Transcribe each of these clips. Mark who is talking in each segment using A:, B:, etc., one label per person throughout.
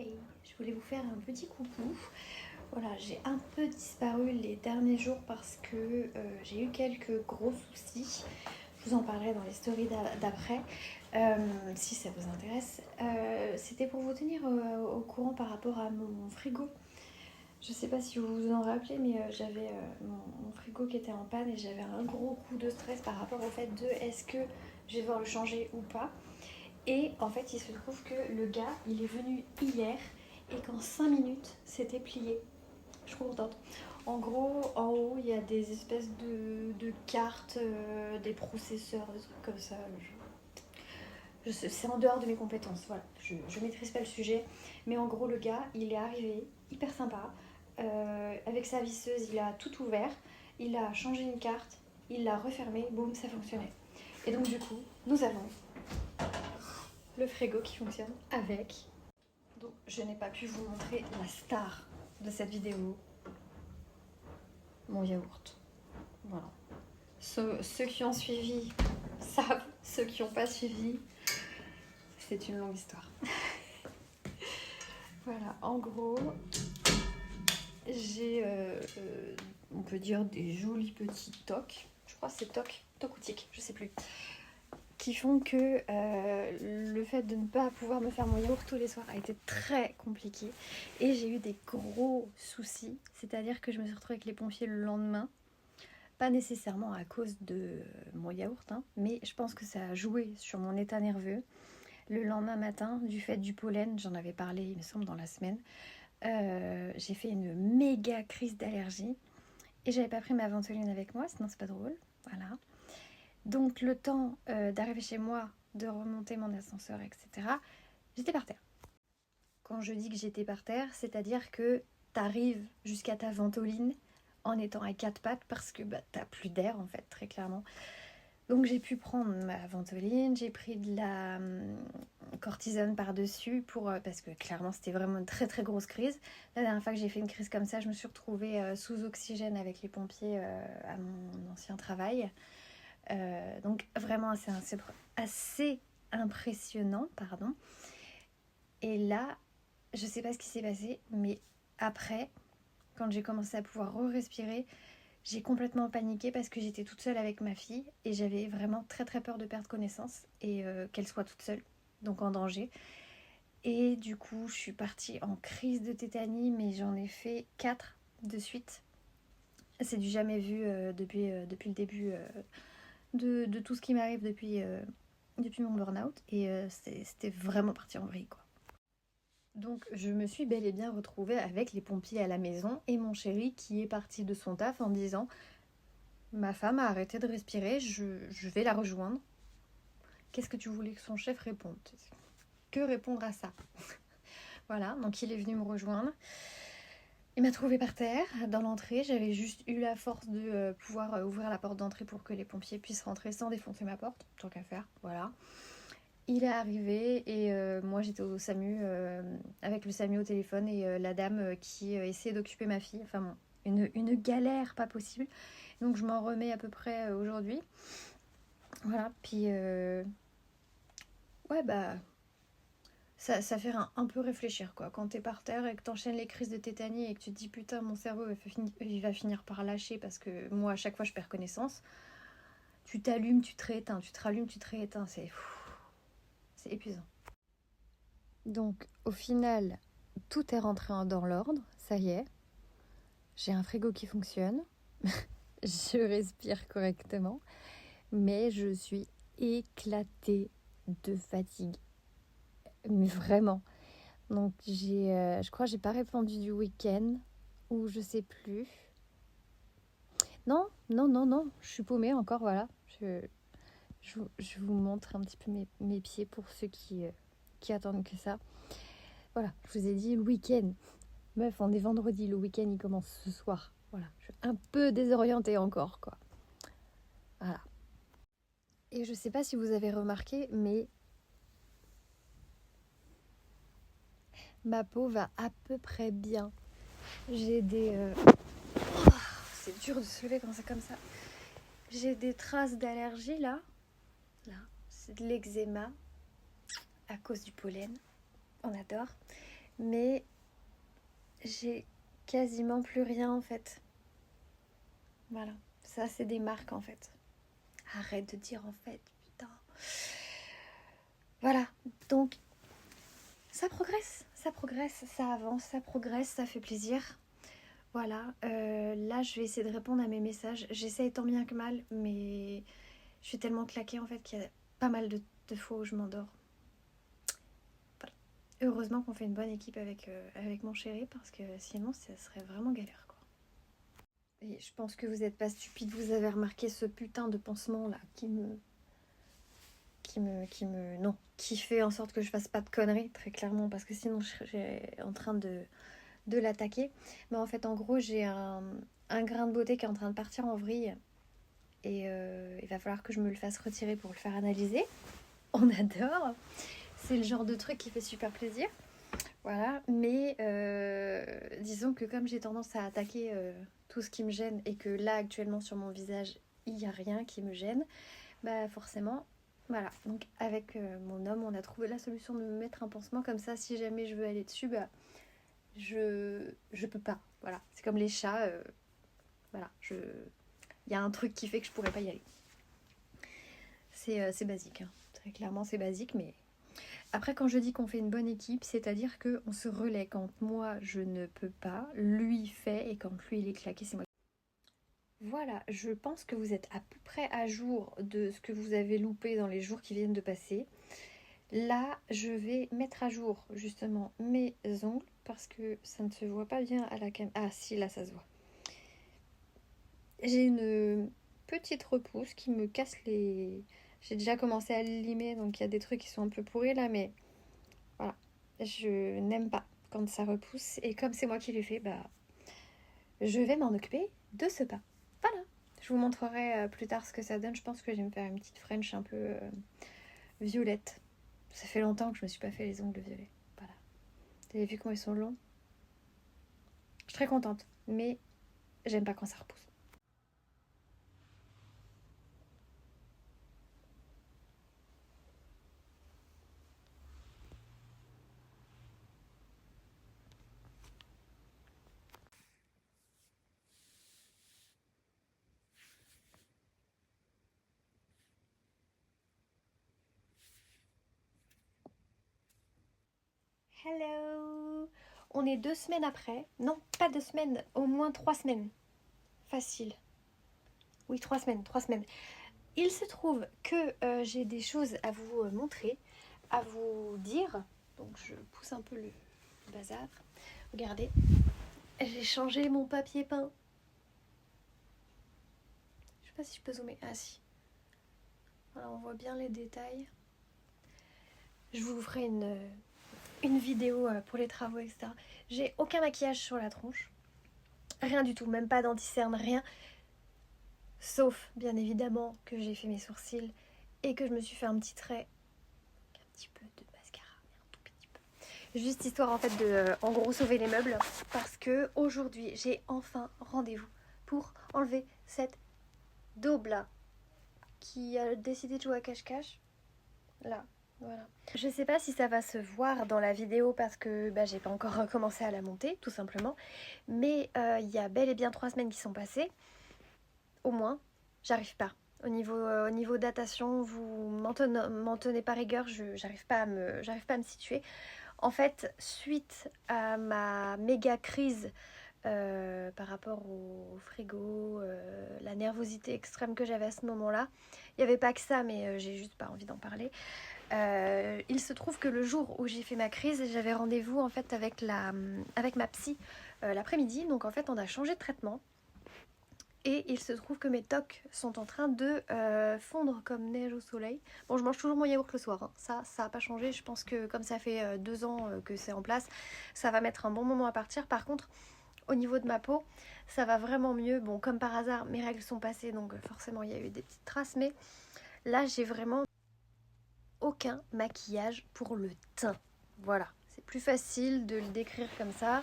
A: Hey, je voulais vous faire un petit coucou. Voilà, j'ai un peu disparu les derniers jours parce que j'ai eu quelques gros soucis. Je vous en parlerai dans les stories d'après, si ça vous intéresse. C'était pour vous tenir au courant par rapport à mon frigo. Je sais pas si vous vous en rappelez, mais j'avais mon frigo qui était en panne et j'avais un gros coup de stress par rapport au fait de est-ce que je vais devoir le changer ou pas. Et en fait, il se trouve que le gars, il est venu hier et qu'en 5 minutes, c'était plié. Je suis contente. En gros, en haut, il y a des espèces de cartes, des processeurs, des trucs comme ça. C'est en dehors de mes compétences, voilà. Je maîtrise pas le sujet. Mais en gros, le gars, il est arrivé, hyper sympa. Avec sa visseuse, il a tout ouvert. Il a changé une carte, il l'a refermée, boum, ça fonctionnait. Et donc, du coup, nous avons le frigo qui fonctionne avec. Donc, je n'ai pas pu vous montrer la star de cette vidéo, mon yaourt. Voilà. Ceux qui ont suivi savent, ceux qui n'ont pas suivi, c'est une longue histoire. Voilà, en gros, j'ai, on peut dire, des jolis petits tocs. Je crois que c'est toc ou tic, je sais plus. Qui font que le fait de ne pas pouvoir me faire mon yaourt tous les soirs a été très compliqué. Et j'ai eu des gros soucis, c'est-à-dire que je me suis retrouvée avec les pompiers le lendemain. Pas nécessairement à cause de mon yaourt, hein, mais je pense que ça a joué sur mon état nerveux. Le lendemain matin, du fait du pollen, j'en avais parlé, il me semble, dans la semaine, j'ai fait une méga crise d'allergie et j'avais pas pris ma ventoline avec moi, sinon c'est pas drôle. Voilà. Donc le temps d'arriver chez moi, de remonter mon ascenseur, etc., j'étais par terre. Quand je dis que j'étais par terre, c'est-à-dire que t'arrives jusqu'à ta ventoline en étant à quatre pattes parce que t'as plus d'air en fait, très clairement. Donc j'ai pu prendre ma ventoline, j'ai pris de la cortisone par-dessus parce que clairement c'était vraiment une très très grosse crise. La dernière fois que j'ai fait une crise comme ça, je me suis retrouvée sous oxygène avec les pompiers à mon ancien travail. Donc vraiment assez impressionnant, pardon. Et là, je sais pas ce qui s'est passé, mais après, quand j'ai commencé à pouvoir respirer, j'ai complètement paniqué parce que j'étais toute seule avec ma fille et j'avais vraiment très très peur de perdre connaissance et qu'elle soit toute seule, donc en danger. Et du coup, je suis partie en crise de tétanie, mais j'en ai fait 4 de suite. C'est du jamais vu depuis le début de tout ce qui m'arrive depuis mon burn-out. Et c'était vraiment parti en vrille, quoi. Donc je me suis bel et bien retrouvée avec les pompiers à la maison et mon chéri qui est parti de son taf en disant « Ma femme a arrêté de respirer, je vais la rejoindre. » Qu'est-ce que tu voulais que son chef réponde? Que répondre à ça? Voilà, donc il est venu me rejoindre. Il m'a trouvée par terre, dans l'entrée. J'avais juste eu la force de pouvoir ouvrir la porte d'entrée pour que les pompiers puissent rentrer sans défoncer ma porte, tant qu'à faire, voilà. Il est arrivé et moi j'étais au SAMU, avec le SAMU au téléphone et la dame qui essayait d'occuper ma fille. Enfin bon, une galère pas possible. Donc je m'en remets à peu près aujourd'hui. Voilà, puis ouais bah ça fait un peu réfléchir quoi. Quand t'es par terre et que t'enchaînes les crises de tétanie et que tu te dis putain mon cerveau il va finir par lâcher parce que moi à chaque fois je perds connaissance. Tu t'allumes, tu te rééteins, tu te rallumes, tu te rééteins, c'est épuisant. Donc au final, tout est rentré dans l'ordre, ça y est. J'ai un frigo qui fonctionne, je respire correctement, mais je suis éclatée de fatigue. Mais vraiment. Donc je crois que j'ai pas répondu du week-end, ou je sais plus. Non, je suis paumée encore, voilà. Je vous montre un petit peu mes pieds pour ceux qui attendent que ça. Voilà, je vous ai dit le week-end. Meuf, on est vendredi, le week-end il commence ce soir. Voilà, je suis un peu désorientée encore, quoi. Voilà. Et je sais pas si vous avez remarqué, mais ma peau va à peu près bien. J'ai des... Oh, c'est dur de se lever quand c'est comme ça. J'ai des traces d'allergie là. C'est de l'eczéma à cause du pollen. On adore. mais j'ai quasiment plus rien en fait. Voilà, ça c'est des marques en fait. Arrête de dire en fait, putain. Voilà, donc ça progresse, ça avance, ça progresse, ça fait plaisir. Voilà, là je vais essayer de répondre à mes messages. J'essaye tant bien que mal, mais je suis tellement claquée en fait qu'il y a pas mal de fois où je m'endors. Voilà. Heureusement qu'on fait une bonne équipe avec mon chéri, parce que sinon ça serait vraiment galère quoi. Et je pense que vous n'êtes pas stupide, vous avez remarqué ce putain de pansement là qui fait en sorte que je fasse pas de conneries, très clairement, parce que sinon je serais en train de l'attaquer. Mais en fait, en gros, j'ai un grain de beauté qui est en train de partir en vrille. Et il va falloir que je me le fasse retirer pour le faire analyser. On adore. C'est le genre de truc qui fait super plaisir. Voilà. Mais disons que comme j'ai tendance à attaquer tout ce qui me gêne, et que là, actuellement, sur mon visage, il n'y a rien qui me gêne, bah forcément... Voilà, donc avec mon homme, on a trouvé la solution de me mettre un pansement comme ça. Si jamais je veux aller dessus, bah je peux pas. Voilà, c'est comme les chats. Voilà, il y a un truc qui fait que je pourrais pas y aller. C'est basique, hein. Très clairement c'est basique, mais après quand je dis qu'on fait une bonne équipe, c'est-à-dire qu'on se relaie. Quand moi je ne peux pas, lui fait, et quand lui il est claqué, c'est moi. Voilà, je pense que vous êtes à peu près à jour de ce que vous avez loupé dans les jours qui viennent de passer. Là, je vais mettre à jour justement mes ongles, parce que ça ne se voit pas bien à la caméra. Ah si, là ça se voit. J'ai une petite repousse qui me casse les... J'ai déjà commencé à les limer, donc il y a des trucs qui sont un peu pourris là, mais voilà. Je n'aime pas quand ça repousse, et comme c'est moi qui l'ai fait, bah je vais m'en occuper de ce pas. Voilà. Je vous montrerai plus tard ce que ça donne. Je pense que je vais me faire une petite French un peu violette. Ça fait longtemps que je me suis pas fait les ongles violets. Voilà. Vous avez vu comment ils sont longs? Je suis très contente, mais j'aime pas quand ça repousse. Hello! On est 2 semaines après. Non, pas 2 semaines, au moins 3 semaines. Facile. Oui, 3 semaines, 3 semaines. Il se trouve que j'ai des choses à vous montrer, à vous dire. Donc je pousse un peu le bazar. Regardez, j'ai changé mon papier peint. Je sais pas si je peux zoomer. Ah si. Voilà, on voit bien les détails. Je vous ferai une vidéo pour les travaux, etc. J'ai aucun maquillage sur la tronche. Rien du tout, même pas d'anti-cerne, rien. Sauf, bien évidemment, que j'ai fait mes sourcils et que je me suis fait un petit trait. Un petit peu de mascara, mais un tout petit peu. Juste histoire en fait de, en gros, sauver les meubles. Parce que aujourd'hui, j'ai enfin rendez-vous pour enlever cette daube là. Qui a décidé de jouer à cache-cache. Là, voilà. Je sais pas si ça va se voir dans la vidéo parce que bah, j'ai pas encore commencé à la monter, tout simplement. Mais il y a bel et bien 3 semaines qui sont passées. Au moins, j'arrive pas. Au niveau datation, vous m'en tenez pas rigueur, j'arrive pas à me situer. En fait, suite à ma méga crise par rapport au frigo, la nervosité extrême que j'avais à ce moment-là, il n'y avait pas que ça, mais j'ai juste pas envie d'en parler. Il se trouve que le jour où j'ai fait ma crise, j'avais rendez-vous en fait avec ma psy l'après-midi. Donc en fait, on a changé de traitement. Et il se trouve que mes tocs sont en train de fondre comme neige au soleil. Bon, je mange toujours mon yaourt le soir, hein. Ça n'a pas changé. Je pense que comme ça fait 2 ans que c'est en place, ça va mettre un bon moment à partir. Par contre, au niveau de ma peau, ça va vraiment mieux. Bon, comme par hasard, mes règles sont passées, donc forcément, il y a eu des petites traces. Mais là, j'ai vraiment aucun maquillage pour le teint. Voilà, c'est plus facile de le décrire comme ça.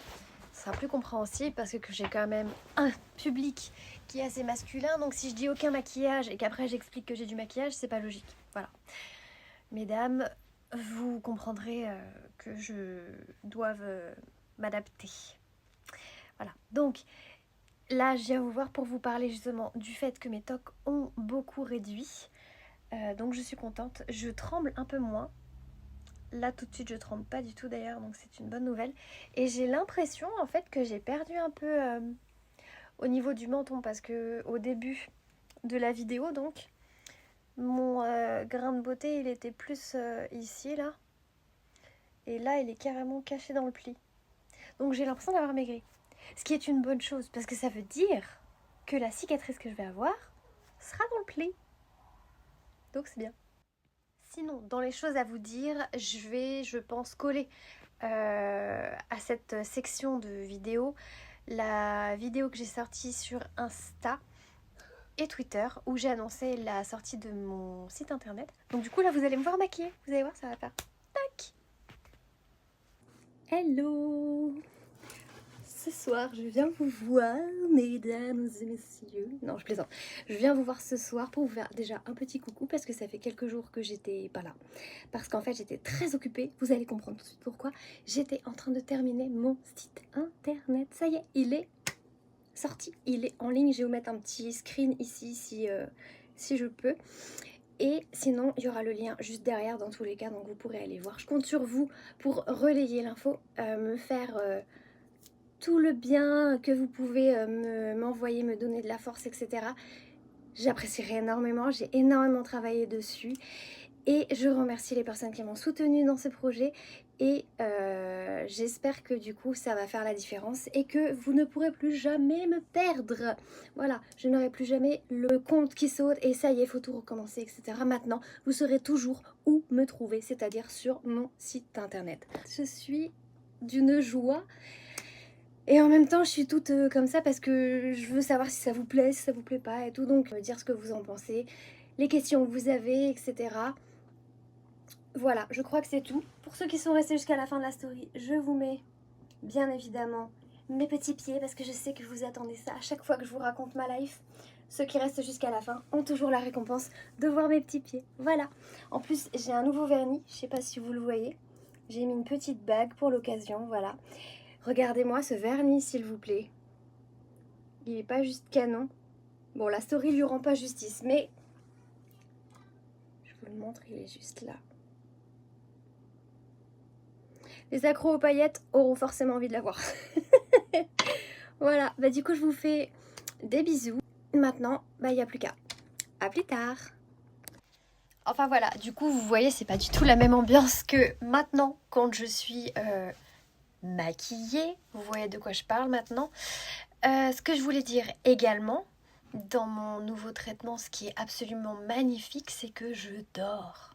A: Ce sera plus compréhensible parce que j'ai quand même un public qui est assez masculin. Donc si je dis aucun maquillage et qu'après j'explique que j'ai du maquillage, c'est pas logique. Voilà. Mesdames, vous comprendrez que je doive m'adapter. Voilà, donc là je viens vous voir pour vous parler justement du fait que mes tocs ont beaucoup réduit. Donc je suis contente, je tremble un peu moins. Là tout de suite je tremble pas du tout d'ailleurs, donc c'est une bonne nouvelle. Et j'ai l'impression en fait que j'ai perdu un peu au niveau du menton, parce que au début de la vidéo donc mon grain de beauté il était plus ici là, et là il est carrément caché dans le pli, donc j'ai l'impression d'avoir maigri, ce qui est une bonne chose parce que ça veut dire que la cicatrice que je vais avoir sera dans le pli, donc c'est bien. Sinon, dans les choses à vous dire, je vais, je pense, coller à cette section de vidéos la vidéo que j'ai sortie sur Insta et Twitter où j'ai annoncé la sortie de mon site internet. Donc du coup là vous allez me voir maquillée, vous allez voir, ça va faire tac. Hello! Ce soir je viens vous voir, mesdames et messieurs. Non, je plaisante. Je viens vous voir ce soir pour vous faire déjà un petit coucou parce que ça fait quelques jours que j'étais pas là. Parce qu'en fait j'étais très occupée, vous allez comprendre tout de suite pourquoi. J'étais en train de terminer mon site internet. Ça y est, il est sorti, il est en ligne. Je vais vous mettre un petit screen ici si je peux. Et sinon, il y aura le lien juste derrière dans tous les cas, donc vous pourrez aller voir. Je compte sur vous pour relayer l'info, me faire tout le bien que vous pouvez m'envoyer, me donner de la force, etc. J'apprécierai énormément, j'ai énormément travaillé dessus. Et je remercie les personnes qui m'ont soutenue dans ce projet. Et j'espère que du coup ça va faire la différence et que vous ne pourrez plus jamais me perdre. Voilà, je n'aurai plus jamais le compte qui saute et ça y est, faut tout recommencer, etc. Maintenant, vous saurez toujours où me trouver, c'est-à-dire sur mon site internet. Je suis d'une joie et en même temps je suis toute comme ça parce que je veux savoir si ça vous plaît, si ça vous plaît pas et tout. Donc dire ce que vous en pensez, les questions que vous avez, etc. Voilà, je crois que c'est tout. Pour ceux qui sont restés jusqu'à la fin de la story, je vous mets bien évidemment mes petits pieds parce que je sais que vous attendez ça à chaque fois que je vous raconte ma life. Ceux qui restent jusqu'à la fin ont toujours la récompense de voir mes petits pieds. Voilà. En plus, j'ai un nouveau vernis, je sais pas si vous le voyez. J'ai mis une petite bague pour l'occasion, voilà. Regardez-moi ce vernis s'il vous plaît. Il est pas juste canon. Bon, la story lui rend pas justice, mais je vous le montre, il est juste là. Les accros aux paillettes auront forcément envie de la voir. Voilà, bah du coup je vous fais des bisous. Maintenant, bah il n'y a plus qu'à. À plus tard. Enfin voilà, du coup vous voyez c'est pas du tout la même ambiance que maintenant quand je suis maquillée. Vous voyez de quoi je parle maintenant. Ce que je voulais dire également dans mon nouveau traitement, ce qui est absolument magnifique, c'est que je dors.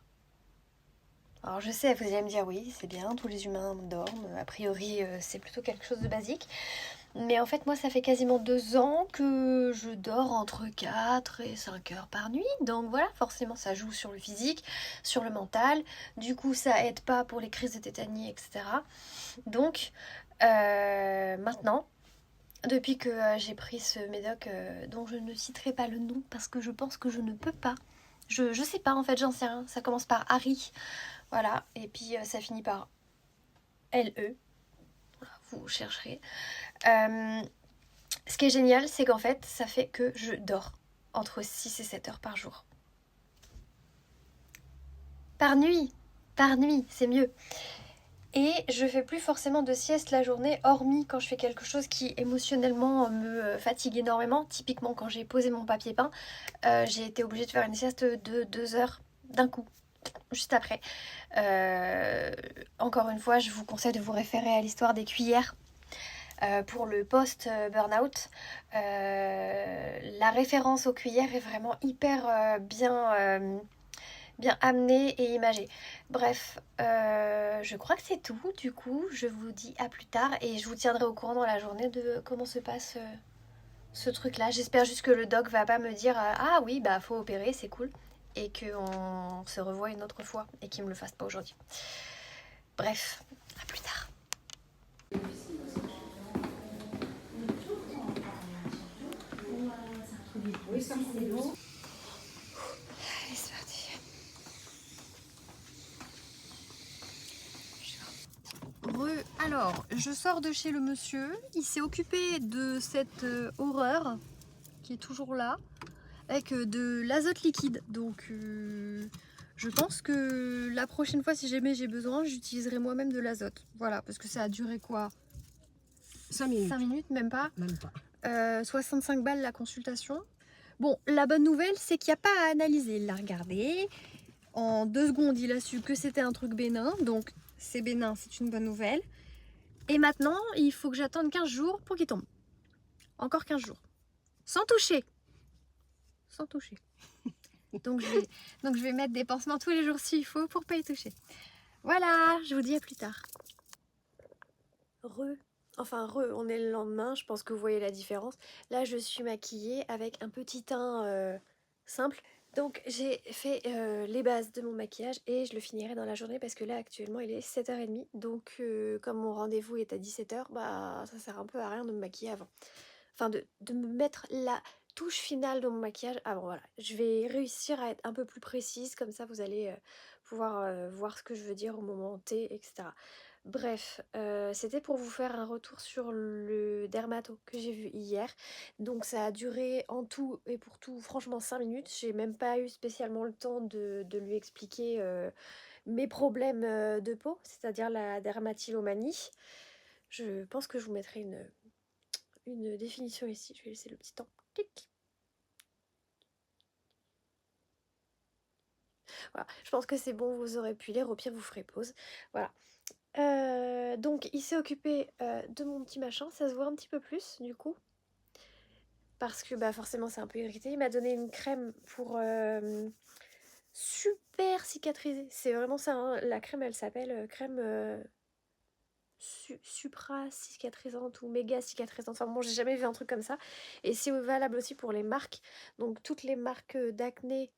A: Alors je sais, vous allez me dire oui, c'est bien, tous les humains dorment, a priori c'est plutôt quelque chose de basique. Mais en fait moi ça fait quasiment 2 ans que je dors entre 4 et 5 heures par nuit. Donc voilà, forcément ça joue sur le physique, sur le mental. Du coup ça aide pas pour les crises de tétanie, etc. Donc maintenant, depuis que j'ai pris ce médoc dont je ne citerai pas le nom parce que je pense que je ne peux pas. Je sais pas en fait, j'en sais rien. Ça commence par Harry. Voilà, et puis ça finit par LE. Voilà, vous chercherez. Ce qui est génial, c'est qu'en fait, ça fait que je dors entre 6 et 7 heures par jour. Par nuit, c'est mieux. Et je fais plus forcément de sieste la journée, hormis quand je fais quelque chose qui émotionnellement me fatigue énormément. Typiquement quand j'ai posé mon papier peint, j'ai été obligée de faire une sieste de 2 heures d'un coup. Juste après. Encore une fois, je vous conseille de vous référer à l'histoire des cuillères pour le post-burnout. La référence aux cuillères est vraiment hyper bien amenée et imagée. Bref, je crois que c'est tout. Du coup, je vous dis à plus tard et je vous tiendrai au courant dans la journée de comment se passe ce truc-là. J'espère juste que le doc va pas me dire ah oui, bah faut opérer, c'est cool. Et qu'on se revoit une autre fois et qu'il me le fasse pas aujourd'hui. Bref, à plus tard. Allez, c'est parti. Alors, je sors de chez le monsieur. Il s'est occupé de cette horreur qui est toujours là, avec de l'azote liquide. Donc, je pense que la prochaine fois, si jamais j'ai besoin, j'utiliserai moi-même de l'azote. Voilà, parce que ça a duré quoi?
B: 5 minutes.
A: 5 minutes, même pas.
B: Même pas.
A: 65 balles la consultation. Bon, la bonne nouvelle, c'est qu'il n'y a pas à analyser. Il l'a regardé. En 2 secondes, il a su que c'était un truc bénin. Donc, c'est bénin, c'est une bonne nouvelle. Et maintenant, il faut que j'attende 15 jours pour qu'il tombe. Encore 15 jours. Sans toucher. Sans toucher. Donc je vais mettre des pansements tous les jours s'il faut pour pas y toucher. Voilà, je vous dis à plus tard. On est le lendemain, je pense que vous voyez la différence. Là, je suis maquillée avec un petit teint simple. Donc j'ai fait les bases de mon maquillage et je le finirai dans la journée parce que là actuellement il est 7h30. Donc comme mon rendez-vous est à 17h, bah ça sert un peu à rien de me maquiller avant. Enfin de me mettre la touche finale de mon maquillage avant, voilà. Je vais réussir à être un peu plus précise, comme ça vous allez pouvoir voir ce que je veux dire au moment T, etc. Bref, c'était pour vous faire un retour sur le dermato que j'ai vu hier. Donc ça a duré en tout et pour tout franchement 5 minutes. J'ai même pas eu spécialement le temps de lui expliquer mes problèmes de peau, c'est-à-dire la dermatillomanie. Je pense que je vous mettrai une définition ici. Je vais laisser le petit temps. Clic. Voilà, je pense que c'est bon, vous aurez pu lire, au pire vous ferez pause. Voilà. Donc il s'est occupé de mon petit machin, ça se voit un petit peu plus du coup. Parce que bah forcément c'est un peu irrité. Il m'a donné une crème pour super cicatriser. C'est vraiment ça, hein. La crème elle s'appelle crème supra cicatrisante ou méga cicatrisante. Enfin bon, j'ai jamais vu un truc comme ça. Et c'est valable aussi pour les marques. Donc toutes les marques d'acné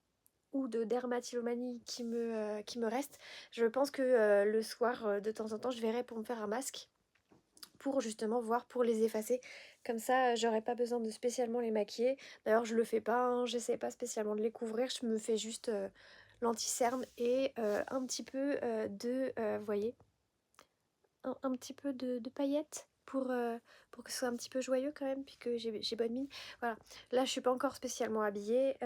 A: ou de dermatillomanie qui me restent. Je pense que le soir, de temps en temps, je verrai pour me faire un masque. Pour justement voir, pour les effacer. Comme ça, j'aurais pas besoin de spécialement les maquiller. D'ailleurs, je le fais pas, hein, j'essaie pas spécialement de les couvrir. Je me fais juste l'anti-cerne et un petit peu vous voyez, un petit peu de paillettes pour que ce soit un petit peu joyeux quand même, puis que j'ai bonne mine. Voilà, là je suis pas encore spécialement habillée,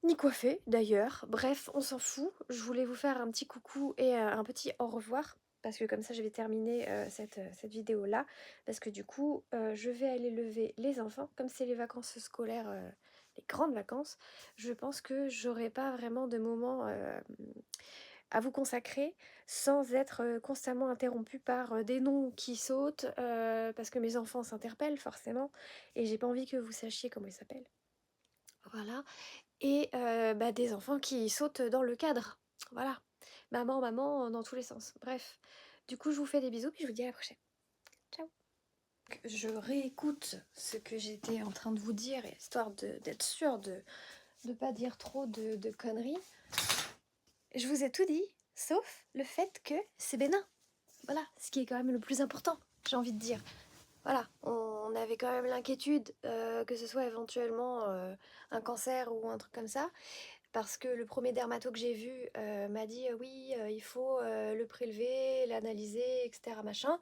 A: ni coiffée d'ailleurs. Bref, on s'en fout. Je voulais vous faire un petit coucou et un petit au revoir. Parce que comme ça je vais terminer cette vidéo là. Parce que du coup je vais aller lever les enfants. Comme c'est les vacances scolaires, les grandes vacances, je pense que j'aurai pas vraiment de moment à vous consacrer sans être constamment interrompue par des noms qui sautent, parce que mes enfants s'interpellent forcément et j'ai pas envie que vous sachiez comment ils s'appellent. Voilà. Et bah, des enfants qui sautent dans le cadre. Voilà. Maman, maman, dans tous les sens. Bref. Du coup, je vous fais des bisous puis je vous dis à la prochaine. Ciao. Je réécoute ce que j'étais en train de vous dire, histoire d'être sûre de ne pas dire trop de conneries. Je vous ai tout dit, sauf le fait que c'est bénin. Voilà, ce qui est quand même le plus important, j'ai envie de dire. Voilà, on avait quand même l'inquiétude que ce soit éventuellement un cancer ou un truc comme ça. Parce que le premier dermato que j'ai vu m'a dit oui, il faut le prélever, l'analyser, etc. Machin.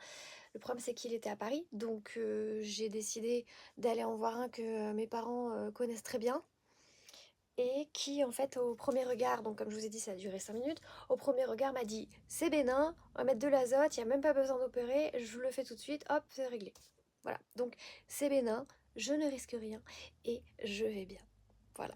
A: Le problème c'est qu'il était à Paris, donc j'ai décidé d'aller en voir un que mes parents connaissent très bien. Et qui en fait au premier regard, donc comme je vous ai dit ça a duré 5 minutes, au premier regard m'a dit c'est bénin, on va mettre de l'azote, il n'y a même pas besoin d'opérer, je le fais tout de suite, hop c'est réglé. Voilà, donc c'est bénin, je ne risque rien et je vais bien. Voilà.